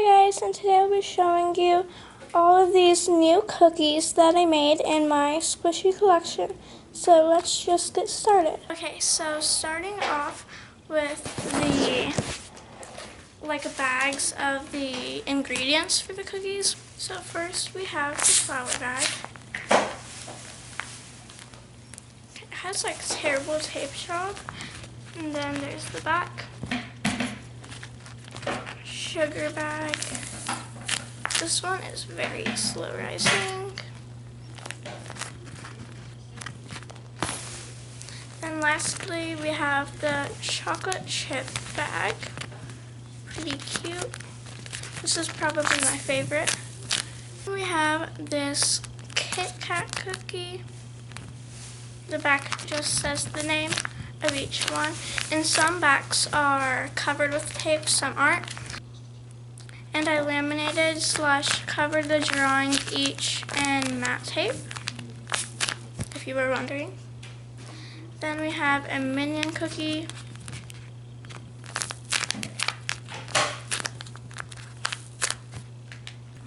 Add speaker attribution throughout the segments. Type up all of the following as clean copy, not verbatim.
Speaker 1: Hi guys, and today I'll be showing you all of these new cookies that I made in my squishy collection. So let's just get started. Okay, so starting off with the bags of the ingredients for the cookies. So first we have the flour bag. It has terrible tape job. And then there's the back. Sugar bag. This one is very slow rising. And lastly, we have the chocolate chip bag. Pretty cute. This is probably my favorite. We have this Kit Kat cookie. The back just says the name of each one. And some backs are covered with tape, some aren't. And I laminated / covered the drawing each in matte tape, if you were wondering. Then we have a minion cookie.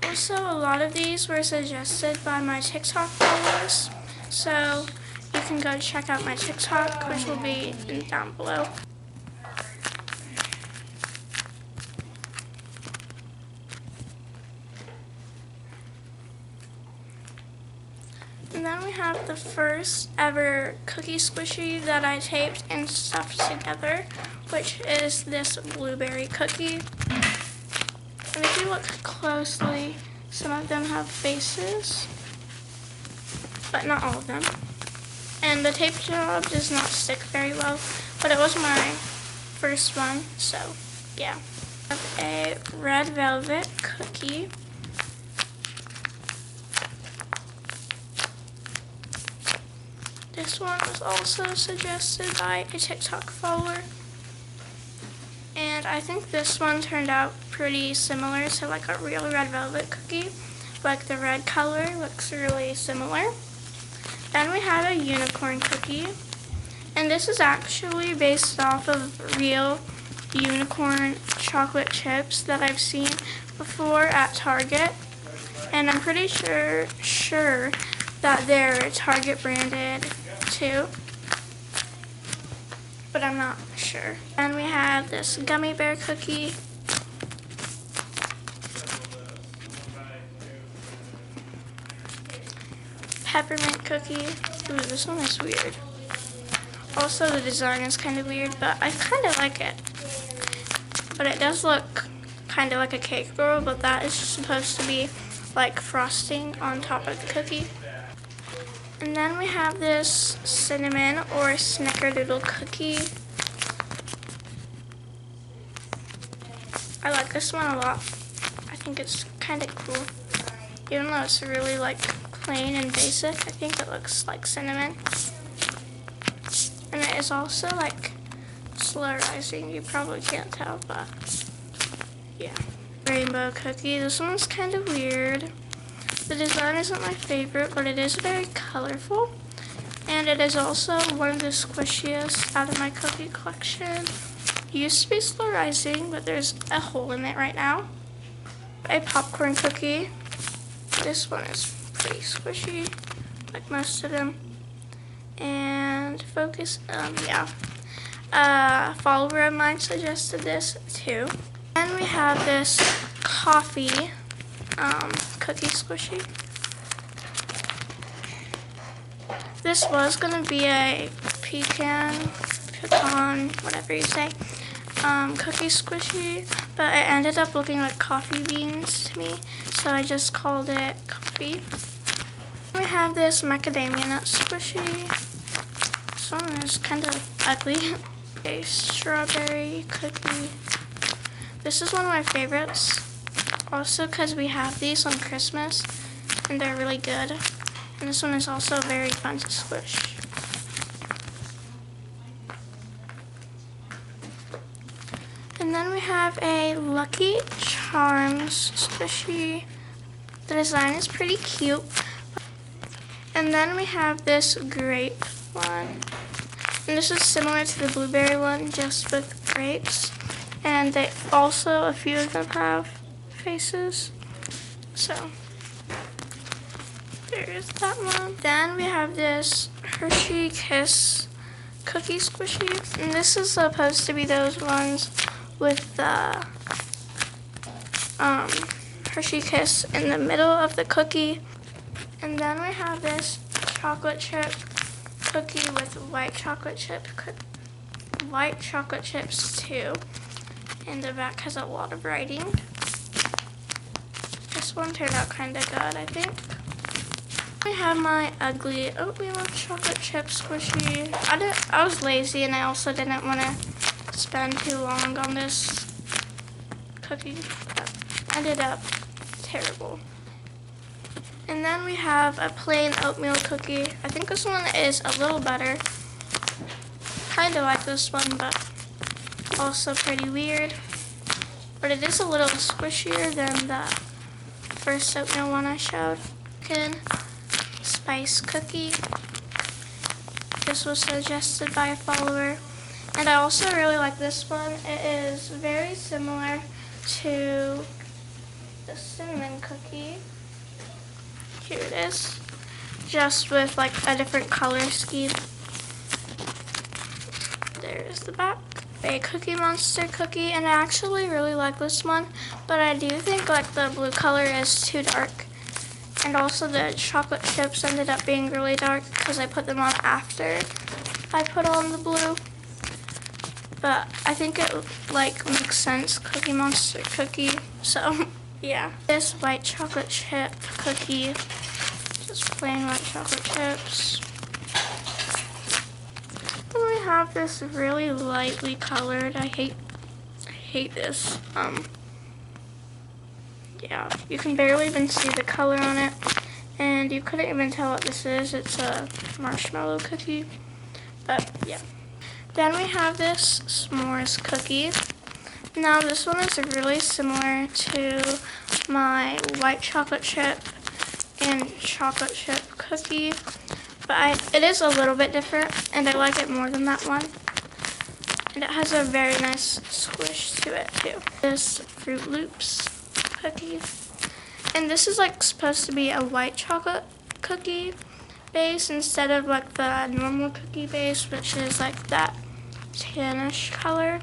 Speaker 1: Also, a lot of these were suggested by my TikTok followers, so you can go check out my TikTok, which will be down below. And then we have the first ever cookie squishy that I taped and stuffed together, which is this blueberry cookie. And if you look closely, some of them have faces, but not all of them. And the tape job does not stick very well, but it was my first one, so yeah. I have a red velvet cookie. This one was also suggested by a TikTok follower. And I think this one turned out pretty similar to a real red velvet cookie. The red color looks really similar. Then we have a unicorn cookie. And this is actually based off of real unicorn chocolate chips that I've seen before at Target. And I'm pretty sure that they're Target branded too, but I'm not sure. And we have this gummy bear cookie. Peppermint cookie. Ooh, this one is weird. Also, the design is kind of weird, but I kind of like it. But it does look kind of like a cake roll, but that is supposed to be frosting on top of the cookie. And then we have this cinnamon or snickerdoodle cookie. I like this one a lot. I think it's kind of cool. Even though it's really plain and basic, I think it looks like cinnamon. And it is also slow rising. You probably can't tell, but yeah. Rainbow cookie. This one's kind of weird. The design isn't my favorite, but it is very colorful. And it is also one of the squishiest out of my cookie collection. It used to be slow rising, but there's a hole in it right now. A popcorn cookie. This one is pretty squishy, like most of them. And focus, yeah. A follower of mine suggested this too. And we have this coffee cookie squishy. This was gonna be a pecan, whatever you say, cookie squishy, but it ended up looking like coffee beans to me, so I just called it coffee. We have this macadamia nut squishy. This one is kind of ugly. A strawberry cookie. This is one of my favorites. Also because we have these on Christmas and they're really good. And this one is also very fun to squish. And then we have a Lucky Charms squishy. The design is pretty cute. And then we have this grape one. And this is similar to the blueberry one, just with grapes. And they also, a few of them have faces. So there's that one. Then we have this Hershey Kiss cookie squishy, and this is supposed to be those ones with the Hershey Kiss in the middle of the cookie. And then we have this chocolate chip cookie with white chocolate chips too. And the back has a lot of writing. This one turned out kind of good, I think. I have my ugly oatmeal chocolate chip squishy. I was lazy, and I also didn't want to spend too long on this cookie. But ended up terrible. And then we have a plain oatmeal cookie. I think this one is a little better. Kind of like this one, but also pretty weird. But it is a little squishier than the first oatmeal one I showed. Pumpkin spice cookie. This was suggested by a follower. And I also really like this one. It is very similar to the cinnamon cookie. Here it is, just with like a different color scheme. There's the back. A Cookie Monster cookie, and I actually really like this one, but I do think like the blue color is too dark. And also the chocolate chips ended up being really dark because I put them on after I put on the blue. But I think it like makes sense, Cookie Monster cookie, so yeah. This white chocolate chip cookie, just plain white chocolate chips. Then we have this really lightly colored, I hate this. Yeah, you can barely even see the color on it, and you couldn't even tell what this is. It's a marshmallow cookie, but yeah. Then we have this s'mores cookie. Now this one is really similar to my white chocolate chip and chocolate chip cookie, but it is a little bit different, and I like it more than that one. And it has a very nice squish to it too. This Fruit Loops cookie, and this is like supposed to be a white chocolate cookie base instead of like the normal cookie base, which is like that tannish color,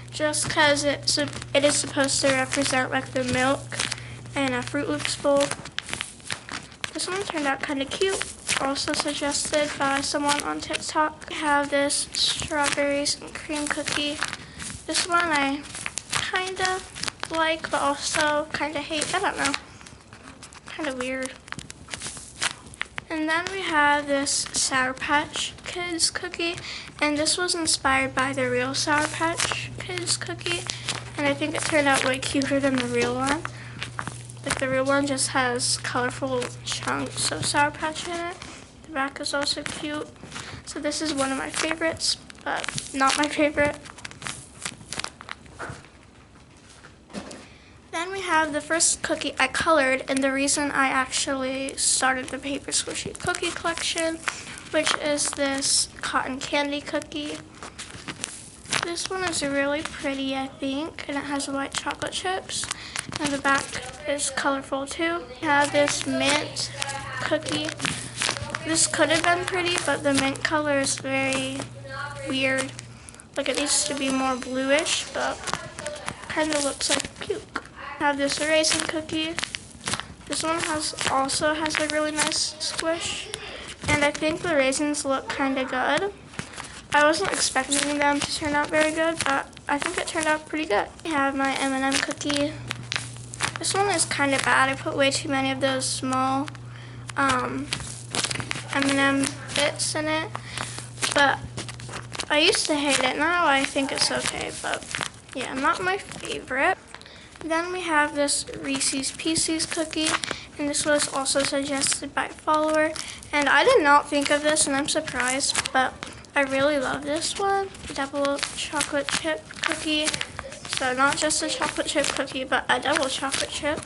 Speaker 1: just because it is supposed to represent like the milk in a Fruit Loops bowl. This one turned out kind of cute, also suggested by someone on TikTok. I have this strawberries and cream cookie. This one I kind of like, but also kind of hate. I don't know, kind of weird. And then we have this Sour Patch Kids cookie, and this was inspired by the real Sour Patch Kids cookie, and I think it turned out way cuter than the real one. Like the real one just has colorful chunks of Sour Patch in it. The back is also cute. So this is one of my favorites, but not my favorite. Then we have the first cookie I colored, and the reason I actually started the Paper Squishy cookie collection, which is this cotton candy cookie. This one is really pretty, I think, and it has white chocolate chips, and the back is colorful too. We have this mint cookie. This could have been pretty, but the mint color is very weird. Like it needs to be more bluish, but kind of looks like puke. I have this raisin cookie. This one also has a really nice squish, and I think the raisins look kind of good. I wasn't expecting them to turn out very good, but I think it turned out pretty good. I have my M&M cookie. This one is kind of bad. I put way too many of those small M&M bits in it, but I used to hate it. Now I think it's okay, but yeah, not my favorite. Then we have this Reese's Pieces cookie, and this was also suggested by a follower, and I did not think of this, and I'm surprised, but I really love this one. Double chocolate chip cookie. So not just a chocolate chip cookie, but a double chocolate chip.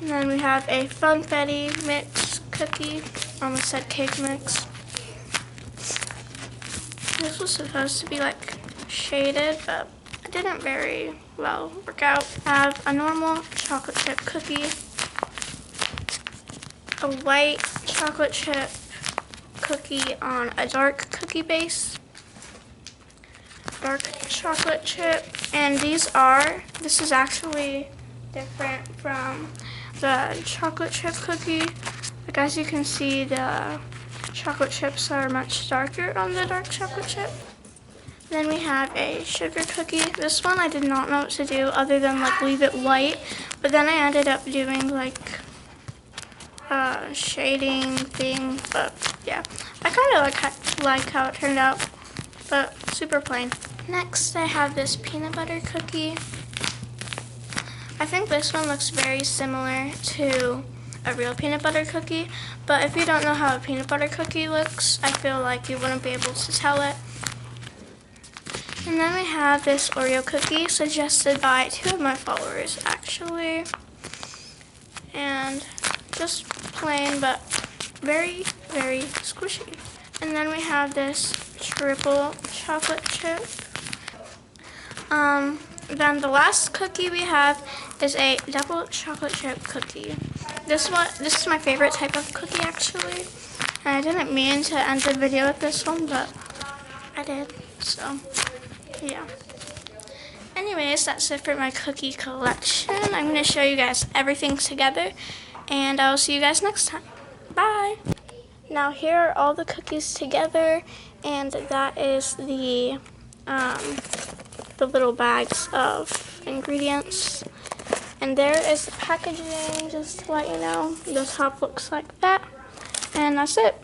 Speaker 1: And then we have a Funfetti mix cookie. Almost said cake mix. This was supposed to be like shaded, but I didn't very well work out. I have a normal chocolate chip cookie, a white chocolate chip cookie on a dark cookie base, dark chocolate chip, and this is actually different from the chocolate chip cookie. Like, as you can see, the chocolate chips are much darker on the dark chocolate chip. Then we have a sugar cookie. This one I did not know what to do other than like leave it white, but then I ended up doing like a shading thing. But yeah, I kind of like how it turned out, but super plain. Next I have this peanut butter cookie. I think this one looks very similar to a real peanut butter cookie, but if you don't know how a peanut butter cookie looks, I feel like you wouldn't be able to tell it. And then we have this Oreo cookie suggested by 2 of my followers, actually. And just plain, but very, very squishy. And then we have this triple chocolate chip. Then the last cookie we have is a double chocolate chip cookie. This is my favorite type of cookie, actually. And I didn't mean to end the video with this one, but I did, so yeah. Anyways, that's it for my cookie collection. I'm going to show you guys everything together, and I'll see you guys next time. Bye! Now here are all the cookies together, and that is the little bags of ingredients. And there is the packaging, just to let you know. The top looks like that, and that's it.